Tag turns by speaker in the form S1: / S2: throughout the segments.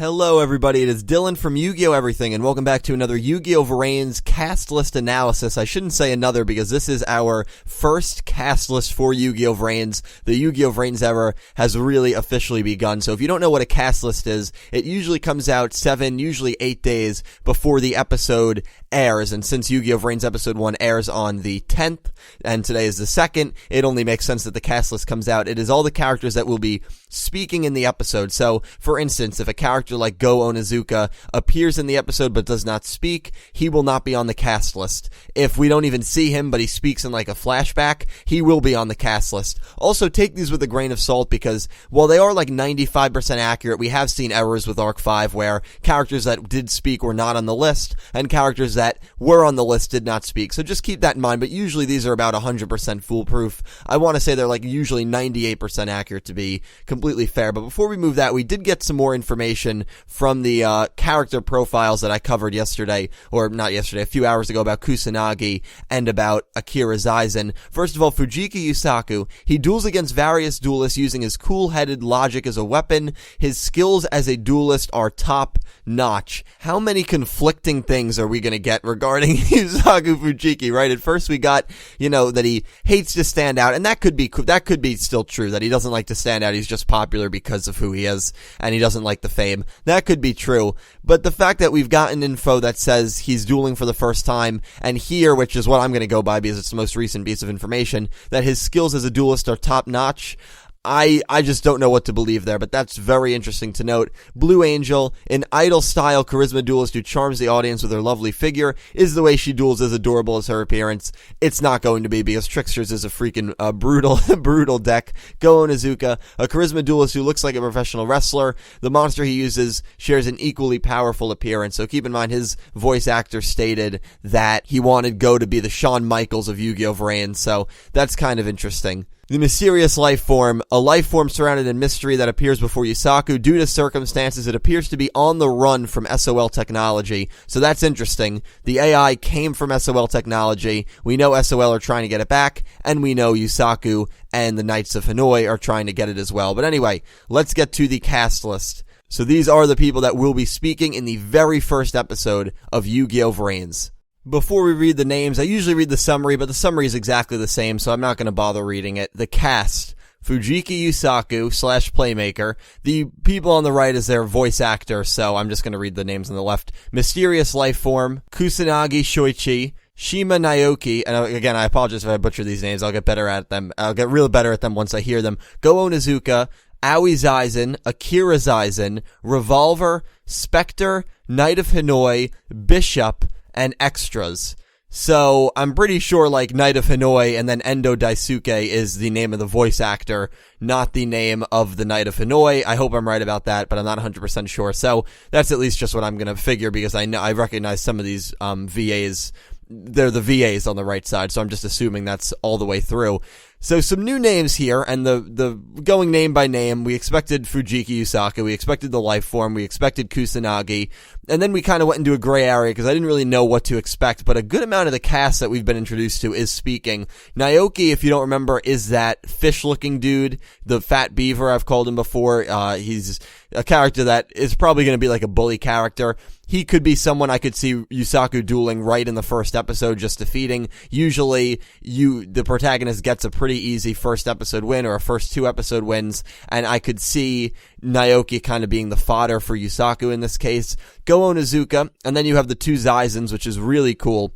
S1: Hello everybody, it is Dylan from Yugioh Everything, and welcome back to another Yugioh VRains cast list analysis. I shouldn't say another because this is our first cast list for Yugioh VRains. The Yugioh VRains era has really officially begun, so if you don't know what a cast list is, it usually comes out 7, usually 8 days before the episode airs, and since Yugioh VRains episode 1 airs on the 10th, and today is the 2nd, it only makes sense that the cast list comes out. It is all the characters that will be speaking in the episode. So, for instance, if a character like Go Onizuka appears in the episode but does not speak, he will not be on the cast list. If we don't even see him but he speaks in like a flashback, he will be on the cast list. Also, take these with a grain of salt because while they are like 95% accurate, we have seen errors with Arc 5 where characters that did speak were not on the list and characters that were on the list did not speak. So just keep that in mind, but usually these are about 100% foolproof. I want to say they're like usually 98% accurate to be completely fair. But before we move that, we did get some more information from the character profiles that I covered yesterday, or not yesterday, a few hours ago, about Kusanagi and about Akira Zaizen. First of all, Fujiki Yuusaku, he duels against various duelists using his cool-headed logic as a weapon. His skills as a duelist are top-notch. How many conflicting things are we going to get regarding Yuusaku Fujiki, right? At first we got, that he hates to stand out, and that could be still true, that he doesn't like to stand out, he's just popular because of who he is, and he doesn't like the fame. That could be true, but the fact that we've gotten info that says he's dueling for the first time, and here, which is what I'm going to go by because it's the most recent piece of information, that his skills as a duelist are top-notch, I just don't know what to believe there, but that's very interesting to note. Blue Angel, an idol-style charisma duelist who charms the audience with her lovely figure. Is the way she duels as adorable as her appearance? It's not going to be because Tricksters is a freaking brutal deck. Go Onizuka, a charisma duelist who looks like a professional wrestler. The monster he uses shares an equally powerful appearance, so keep in mind his voice actor stated that he wanted Go to be the Shawn Michaels of Yugioh VRains, so that's kind of interesting. The mysterious life form, a life form surrounded in mystery that appears before Yuusaku. Due to circumstances, it appears to be on the run from SOL technology, so that's interesting. The AI came from SOL technology. We know SOL are trying to get it back, and we know Yuusaku and the Knights of Hanoi are trying to get it as well. But anyway, let's get to the cast list. So these are the people that will be speaking in the very first episode of Yugioh VRains. Before we read the names, I usually read the summary, but the summary is exactly the same, so I'm not going to bother reading it. The cast: Fujiki Yuusaku / Playmaker. The people on the right is their voice actor, so I'm just going to read the names on the left. Mysterious Life Form, Kusanagi Shoichi, Shima Naoki, and again, I apologize if I butcher these names, I'll get better at them. I'll get real better at them once I hear them. Go Onizuka, Aoi Zaizen, Akira Zaizen, Revolver, Spectre, Knight of Hanoi, Bishop, and extras. So I'm pretty sure like Knight of Hanoi and then Endo Daisuke is the name of the voice actor, not the name of the Knight of Hanoi. I hope I'm right about that, but I'm not 100% sure. So that's at least just what I'm going to figure because I recognize some of these VAs. They're the VAs on the right side, so I'm just assuming that's all the way through. So some new names here, and the going name by name, we expected Fujiki Yuusaku, we expected the life form, we expected Kusanagi, and then we kind of went into a gray area because I didn't really know what to expect, but a good amount of the cast that we've been introduced to is speaking. Naoki, if you don't remember, is that fish-looking dude, the fat beaver, I've called him before. He's a character that is probably going to be like a bully character. He could be someone I could see Yuusaku dueling right in the first episode, just defeating. Usually, the protagonist gets a pretty easy first episode win or a first 2 episode wins, and I could see Naoki kind of being the fodder for Yuusaku in this case. Go Onizuka, and then you have the 2 Zaizens, which is really cool.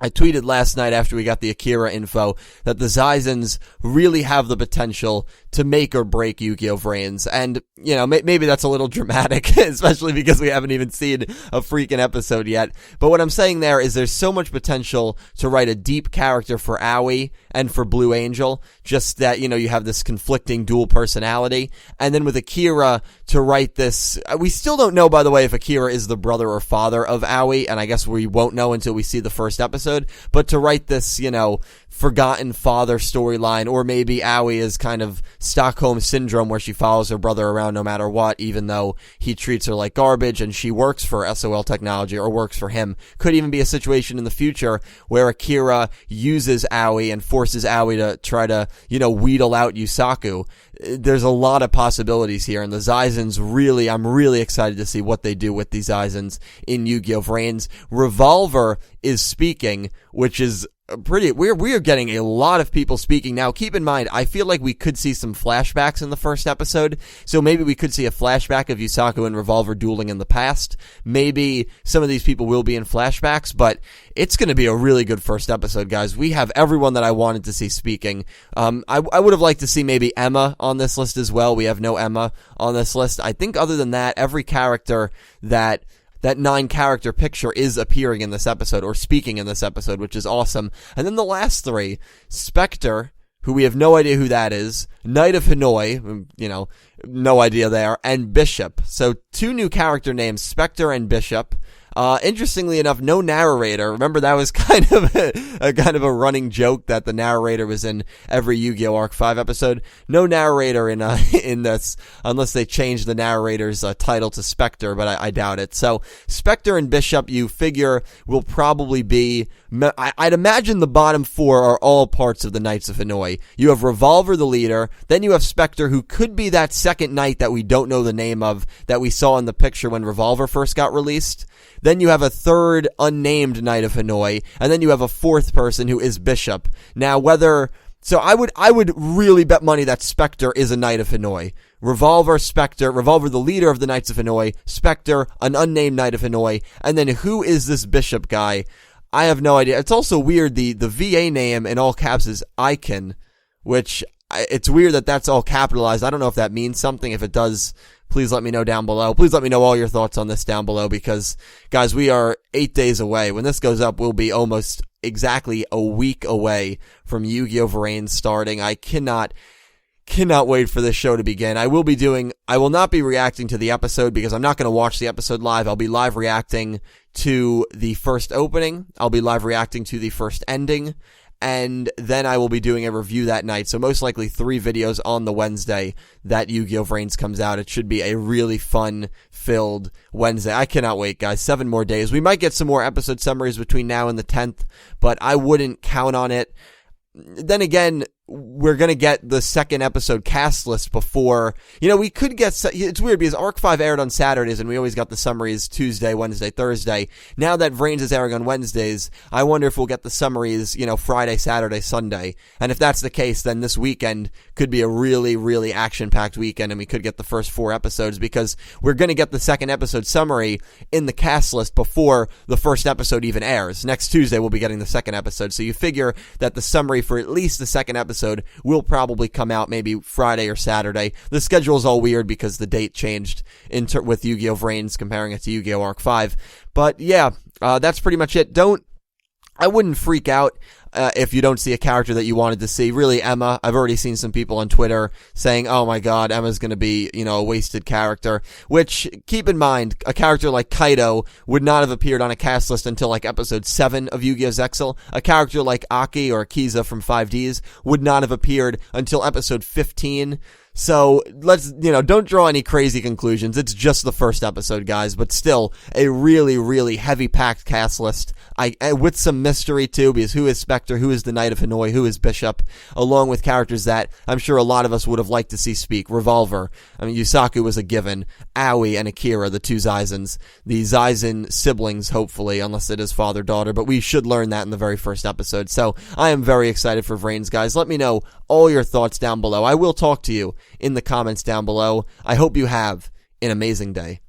S1: I tweeted last night after we got the Akira info that the Zaizens really have the potential to make or break Yugioh VRains. And, maybe that's a little dramatic, especially because we haven't even seen a freaking episode yet. But what I'm saying there is there's so much potential to write a deep character for Aoi and for Blue Angel. Just that, you have this conflicting dual personality. And then with Akira to write this, we still don't know, by the way, if Akira is the brother or father of Aoi. And I guess we won't know until we see the first episode. But to write this, forgotten father storyline, or maybe Aoi is kind of Stockholm Syndrome where she follows her brother around no matter what, even though he treats her like garbage and she works for SOL Technology or works for him. Could even be a situation in the future where Akira uses Aoi and forces Aoi to try to, wheedle out Yuusaku. There's a lot of possibilities here, and the Zaizens I'm really excited to see what they do with these Zaizens in Yugioh VRains. Revolver is speaking, which is we are getting a lot of people speaking now. Keep in mind, I feel like we could see some flashbacks in the first episode, so maybe we could see a flashback of Yuusaku and Revolver dueling in the past. Maybe some of these people will be in flashbacks, but it's going to be a really good first episode, guys. We have everyone that I wanted to see speaking. I would have liked to see maybe Emma on this list as well. We have no Emma on this list. I think other than that, every character that 9-character picture is appearing in this episode or speaking in this episode, which is awesome. And then the last 3, Spectre, who we have no idea who that is, Knight of Hanoi, no idea there, and Bishop. So 2 new character names, Spectre and Bishop. Interestingly enough, no narrator. Remember, that was kind of a running joke that the narrator was in every Yu-Gi-Oh! Arc 5 episode. No narrator in this, unless they change the narrator's title to Spectre, but I doubt it. So, Spectre and Bishop, you figure, will probably be, I'd imagine the bottom 4 are all parts of the Knights of Hanoi. You have Revolver, the leader, then you have Spectre, who could be that second knight that we don't know the name of, that we saw in the picture when Revolver first got released. Then you have a third unnamed Knight of Hanoi, and then you have a 4th person who is Bishop. Now, I would really bet money that Spectre is a Knight of Hanoi. Revolver, Spectre, Revolver, the leader of the Knights of Hanoi, Spectre, an unnamed Knight of Hanoi, and then who is this Bishop guy? I have no idea. It's also weird, the VA name in all caps is Icon, which, it's weird that that's all capitalized. I don't know if that means something. If it does, please let me know down below. Please let me know all your thoughts on this down below, because, guys, we are 8 days away. When this goes up, we'll be almost exactly a week away from Yugioh VRains starting. I cannot wait for this show to begin. I will not be reacting to the episode because I'm not going to watch the episode live. I'll be live reacting to the first opening. I'll be live reacting to the first ending. And then I will be doing a review that night. So most likely 3 videos on the Wednesday that Yugioh VRains comes out. It should be a really fun-filled Wednesday. I cannot wait, guys. 7 more days. We might get some more episode summaries between now and the 10th, but I wouldn't count on it. Then again, we're going to get the second episode cast list before, we could get, it's weird because Arc 5 aired on Saturdays and we always got the summaries Tuesday, Wednesday, Thursday. Now that VRains is airing on Wednesdays, I wonder if we'll get the summaries, Friday, Saturday, Sunday. And if that's the case, then this weekend could be a really, really action-packed weekend and we could get the first 4 episodes because we're going to get the second episode summary in the cast list before the first episode even airs. Next Tuesday, we'll be getting the second episode. So you figure that the summary for at least the second episode will probably come out maybe Friday or Saturday. The schedule is all weird because the date changed with Yugioh VRains, comparing it to Yu-Gi-Oh! Arc 5. But yeah, that's pretty much it. I wouldn't freak out if you don't see a character that you wanted to see. Really, Emma, I've already seen some people on Twitter saying, oh my god, Emma's going to be, a wasted character. Which, keep in mind, a character like Kaido would not have appeared on a cast list until like episode 7 of Yu-Gi-Oh! Zexal. A character like Aki or Akiza from 5Ds would not have appeared until episode 15. So, let's, don't draw any crazy conclusions. It's just the first episode, guys, but still, a really, really heavy-packed cast list. With some mystery, too, because who is Spectre, who is the Knight of Hanoi, who is Bishop, along with characters that I'm sure a lot of us would have liked to see speak. Revolver, Yuusaku was a given. Aoi and Akira, the 2 Zaizens. The Zaizen siblings, hopefully, unless it is father-daughter, but we should learn that in the very first episode. So, I am very excited for VRains, guys. Let me know all your thoughts down below. I will talk to you in the comments down below. I hope you have an amazing day.